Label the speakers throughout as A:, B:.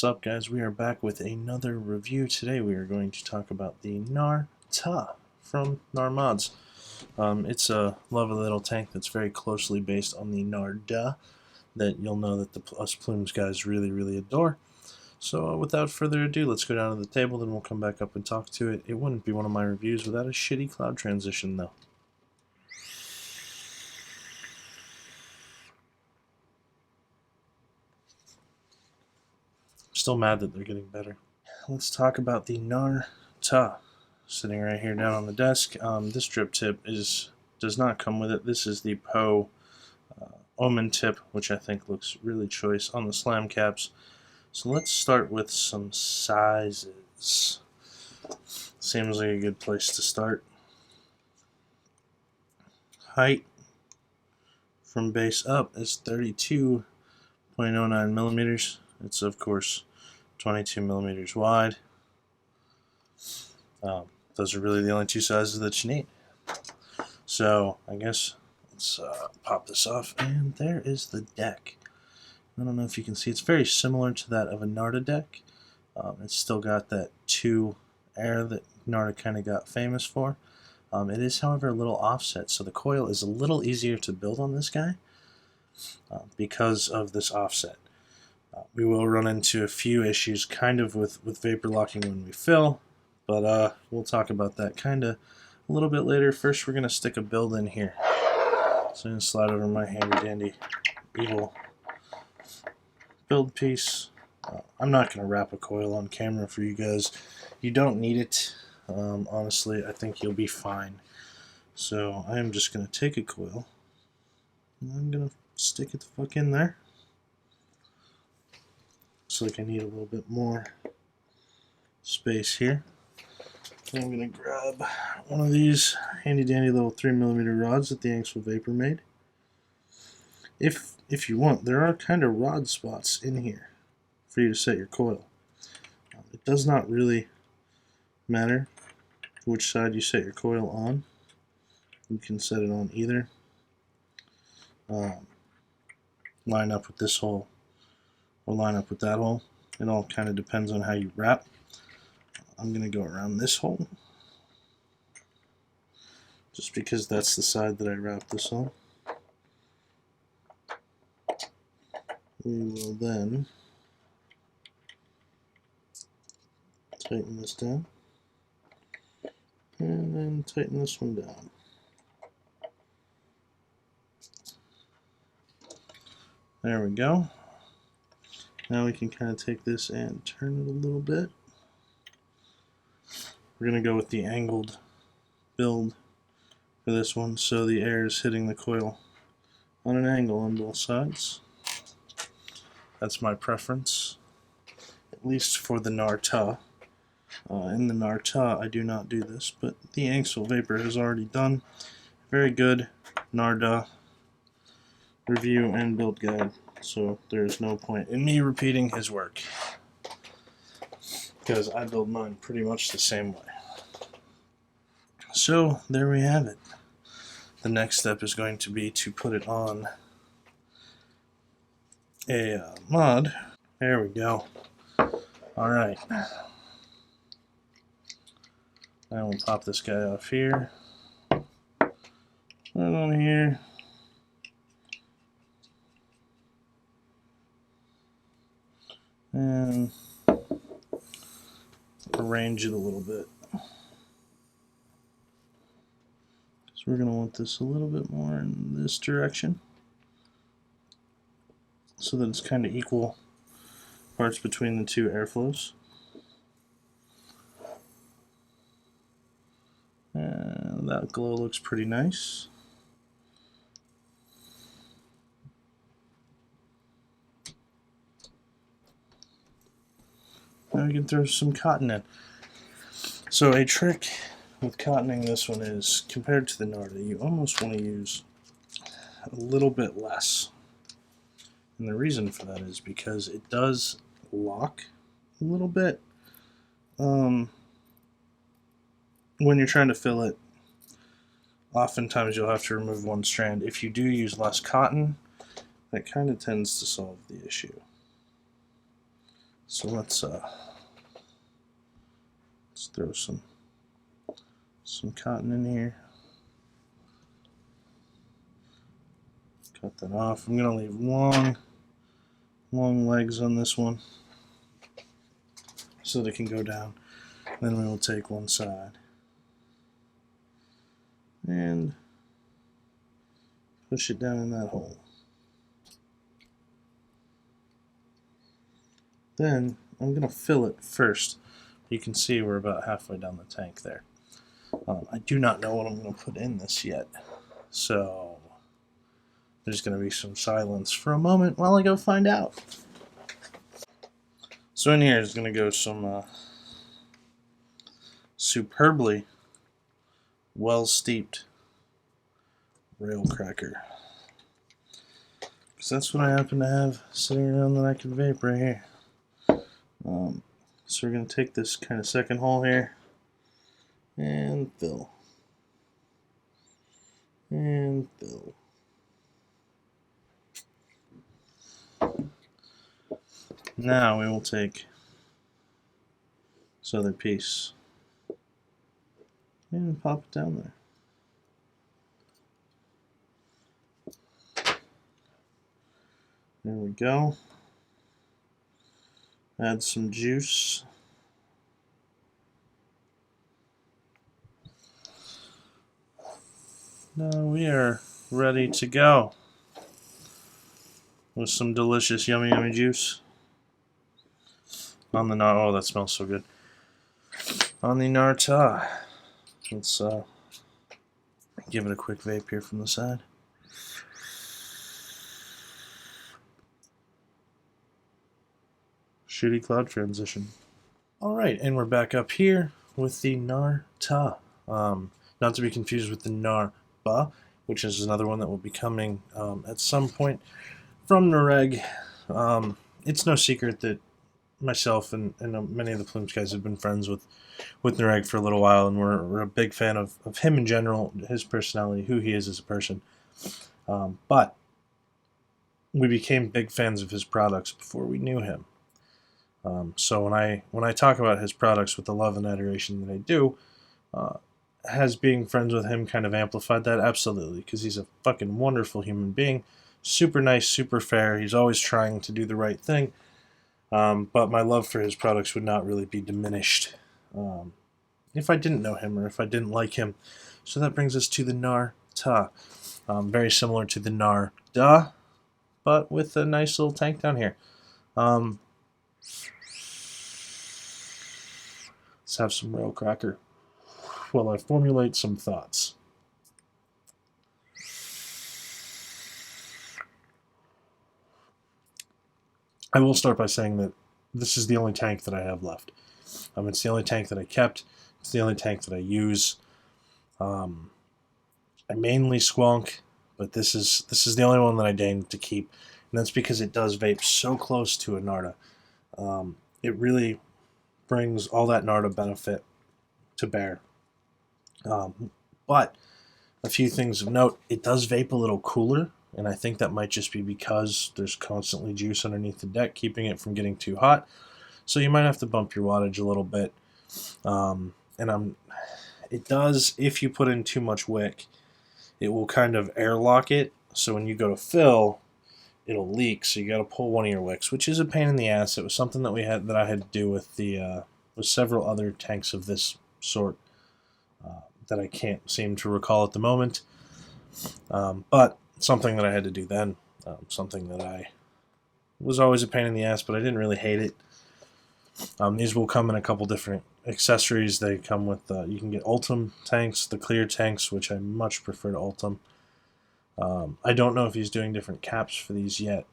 A: What's up, guys? We are back with another review. Today we are going to talk about the NarTa from NarMods. It's a lovely little tank that's very closely based on the NarDa that you'll know that us Plumes guys really adore. So without further ado, let's go down to the table, then we'll come back up and talk to it. It wouldn't be one of my reviews without a shitty cloud transition, though. Still mad that they're getting better. Let's talk about the NarTa. Sitting right here down on the desk. This drip tip does not come with it. This is the Poe Omen tip, which I think looks really choice on the slam caps. So let's start with some sizes. Seems like a good place to start. Height from base up is 32.09 millimeters. It's of course 22 millimeters wide. Those are really the only two sizes that you need. So I guess let's pop this off, and there is the deck. I don't know if you can see, it's very similar to that of a NarTa deck. It's still got that 2 air that NarTa kind of got famous for. It is, however, a little offset, so the coil is a little easier to build on this guy because of this offset. We will run into a few issues kind of with vapor locking when we fill, but we'll talk about that kind of a little bit later. First, we're going to stick a build in here. So I'm going to slide over my handy dandy evil build piece. I'm not going to wrap a coil on camera for you guys. You don't need it. Honestly, I think you'll be fine. So I am just going to take a coil, and I'm going to stick it the fuck in there. Looks like I need a little bit more space here. And I'm going to grab one of these handy dandy little 3mm rods that the Angstful Vapor made. If you want, there are kind of rod spots in here for you to set your coil. It does not really matter which side you set your coil on. You can set it on either. Line up with this hole or line up with that hole. It all kind of depends on how you wrap. I'm going to go around this hole just because that's the side that I wrap this on. We will then tighten this down and then tighten this one down. There we go. Now we can kind of take this and turn it a little bit. We're going to go with the angled build for this one, so the air is hitting the coil on an angle on both sides. That's my preference, at least for the NarTa. In the NarTa, I do not do this, but the Angstful Vapor has already done very good NarTa review and build guide, so there's no point in me repeating his work, because I build mine pretty much the same way. So there we have it. The next step is going to be to put it on a mod. There we go. Alright. Now we'll pop this guy off here. Put it on here. And arrange it a little bit. So we're going to want this a little bit more in this direction, so that it's kind of equal parts between the two airflows. And that glow looks pretty nice. Now we can throw some cotton in. So a trick with cottoning this one is, compared to the NarTa, you almost want to use a little bit less. And the reason for that is because it does lock a little bit. When you're trying to fill it, oftentimes you'll have to remove one strand. If you do use less cotton, that kind of tends to solve the issue. So let's throw some cotton in here. Cut that off. I'm gonna leave long legs on this one so that it can go down. Then we will take one side and push it down in that hole. Then I'm going to fill it first. You can see we're about halfway down the tank there. I do not know what I'm going to put in this yet, so there's going to be some silence for a moment while I go find out. So in here is going to go some superbly well steeped rail cracker, because that's what I happen to have sitting around that I can vape right here. So we're going to take this kind of second hole here and fill and fill. Now we will take this other piece and pop it down there. There we go. Add some juice. Now we are ready to go with some delicious yummy juice on the NarTa. Oh, that smells so good. On the NarTa. Let's give it a quick vape here from the side. Shitty cloud transition. Alright, and we're back up here with the NarTa. Not to be confused with the NarBa, which is another one that will be coming at some point from Nareg. It's no secret that myself and many of the Plumes guys have been friends with Nareg for a little while, and we're a big fan of him in general, his personality, who he is as a person. But we became big fans of his products before we knew him. So when I talk about his products with the love and adoration that I do, has being friends with him kind of amplified that? Absolutely, because he's a fucking wonderful human being, super nice, super fair. He's always trying to do the right thing. But my love for his products would not really be diminished if I didn't know him or if I didn't like him. So that brings us to the NarTa. Very similar to the NarDa, but with a nice little tank down here. Let's have some rail cracker while I formulate some thoughts. I will start by saying that this is the only tank that I have left. It's the only tank that I kept. It's the only tank that I use. I mainly squonk, but this is the only one that I deigned to keep, and that's because it does vape so close to a NarTa. It really brings all that NarTa benefit to bear. But a few things of note: it does vape a little cooler, and I think that might just be because there's constantly juice underneath the deck, keeping it from getting too hot. So you might have to bump your wattage a little bit. It does, if you put in too much wick, it will kind of airlock it. So when you go to fill, it'll leak. So you got to pull one of your wicks, which is a pain in the ass. It was something that I had to do with with several other tanks of this sort that I can't seem to recall at the moment. But something that I had to do then. Something that I was always a pain in the ass, but I didn't really hate it. These will come in a couple different accessories. They come with, you can get Ultim tanks, the clear tanks, which I much prefer to Ultim. I don't know if he's doing different caps for these yet,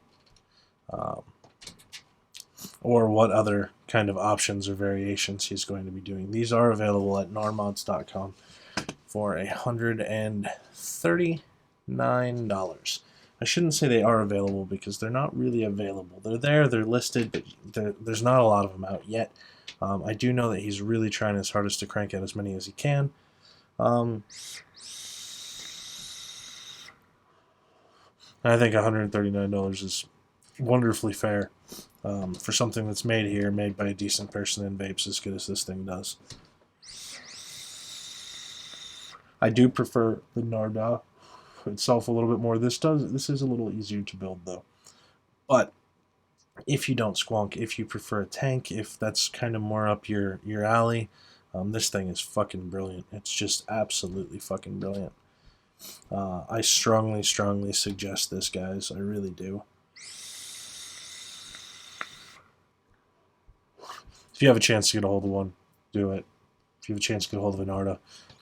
A: or what other kind of options or variations he's going to be doing. These are available at narmods.com for $139. I shouldn't say they are available because they're not really available. They're there, they're listed, but there's not a lot of them out yet. I do know that he's really trying his hardest to crank out as many as he can. I think $139 is wonderfully fair for something that's made here, made by a decent person and vapes as good as this thing does. I do prefer the NarTa itself a little bit more. This is a little easier to build though. But if you don't squonk, if you prefer a tank, if that's kind of more up your alley, this thing is fucking brilliant. It's just absolutely fucking brilliant. I strongly suggest this, guys. I really do. If you have a chance to get a hold of one, do it. If you have a chance to get a hold of an NarTa,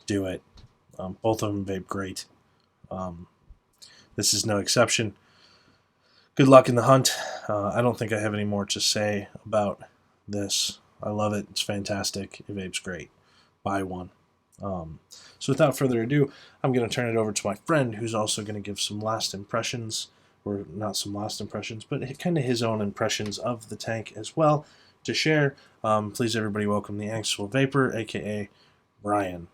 A: do it. Both of them vape great. This is no exception. Good luck in the hunt. I don't think I have any more to say about this. I love it. It's fantastic. It vapes great. Buy one. So without further ado, I'm going to turn it over to my friend who's also going to give some last impressions, or not some last impressions, but kind of his own impressions of the tank as well to share. Please, everybody, welcome the Actual Vapor, aka Brian.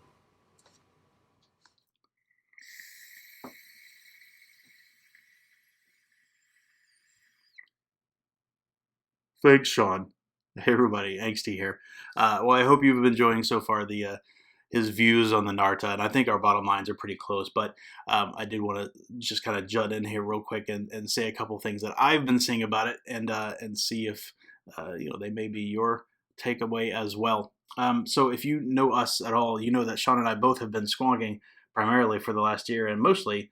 B: Thanks, Sean. Hey, everybody, Angsty here. Well, I hope you've been enjoying so far the his views on the NarTa, and I think our bottom lines are pretty close. But I did want to just kind of jut in here real quick and say a couple things that I've been seeing about it, and see if they may be your takeaway as well. So if you know us at all, you know that Sean and I both have been squonking primarily for the last year, and mostly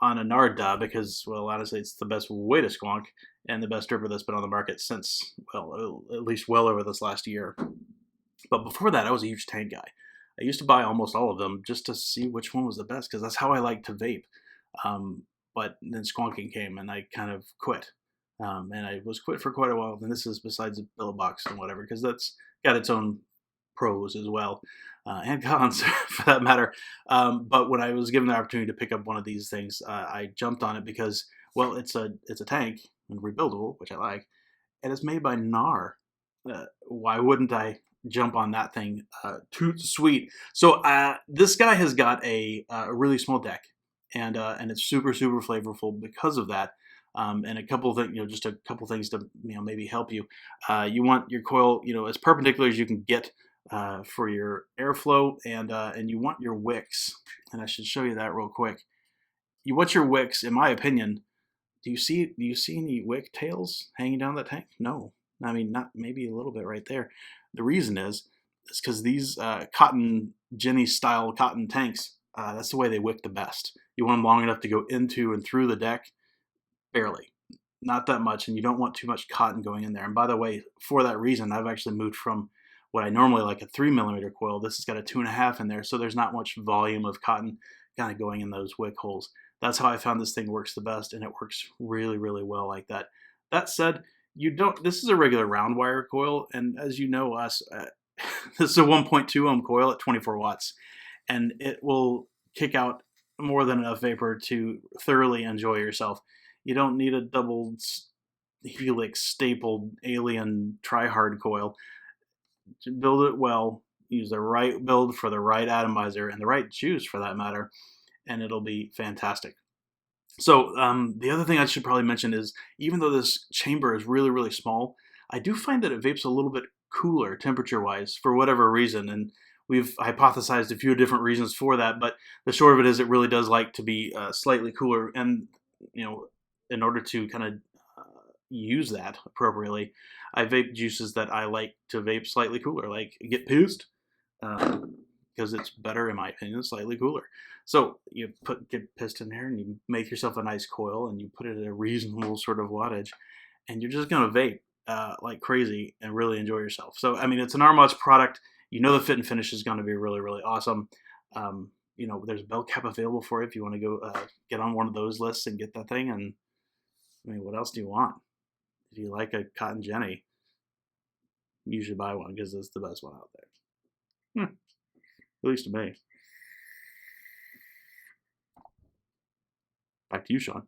B: on a NarTa because, well, honestly, it's the best way to squonk and the best dripper that's been on the market since, well, at least well over this last year. But before that, I was a huge tank guy. I used to buy almost all of them just to see which one was the best because that's how I like to vape. But then squonking came and I kind of quit. And I was quit for quite a while. And this is besides the billet box and whatever because that's got its own pros as well, and cons for that matter. But when I was given the opportunity to pick up one of these things, I jumped on it because, well, it's a tank and rebuildable, which I like, and it's made by NAR. Why wouldn't I jump on that thing? Too sweet. So this guy has got a really small deck, and it's super flavorful because of that. And a couple of things, just a couple things to maybe help you. You want your coil, as perpendicular as you can get for your airflow, and you want your wicks. And I should show you that real quick. You want your wicks, in my opinion. Do you see any wick tails hanging down that tank? No, I mean not maybe a little bit right there. The reason is because these cotton Jenny style cotton tanks, that's the way they wick the best. You want them long enough to go into and through the deck, barely, not that much, and you don't want too much cotton going in there. And by the way, for that reason, I've actually moved from what I normally like a 3 millimeter coil. This has got a 2.5 in there, so there's not much volume of cotton kind of going in those wick holes. That's how I found this thing works the best, and it works really well like that. That said, you don't. This is a regular round wire coil, and as you know, us, this is a 1.2 ohm coil at 24 watts, and it will kick out more than enough vapor to thoroughly enjoy yourself. You don't need a double helix stapled alien try-hard coil. To build it well, use the right build for the right atomizer and the right juice for that matter, and it'll be fantastic. So the other thing I should probably mention is even though this chamber is really small, I do find that it vapes a little bit cooler temperature-wise for whatever reason, and we've hypothesized a few different reasons for that. But the short of it is, it really does like to be slightly cooler, and in order to kind of use that appropriately, I vape juices that I like to vape slightly cooler, like Get Pissed, because it's better, in my opinion, slightly cooler. So you Get Pissed in there, and you make yourself a nice coil, and you put it at a reasonable sort of wattage, and you're just gonna vape like crazy and really enjoy yourself. So I mean, it's an Armod's product. The fit and finish is going to be really awesome. There's a bell cap available for you if you want to go get on one of those lists and get that thing. And I mean, what else do you want? If you like a cotton Jenny, you should buy one because it's the best one out there. At least to me. Back to you, Sean.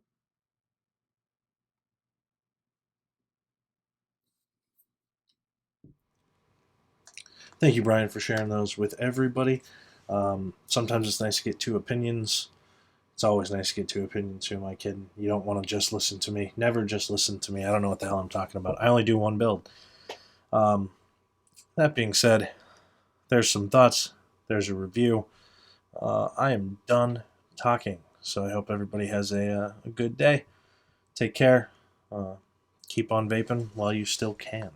A: Thank you, Brian, for sharing those with everybody. Sometimes it's nice to get two opinions. It's always nice to get two opinions. Who am I kidding? You don't want to just listen to me. Never just listen to me. I don't know what the hell I'm talking about. I only do one build. That being said, there's some thoughts. There's a review. I am done talking. So I hope everybody has a good day. Take care. Keep on vaping while you still can.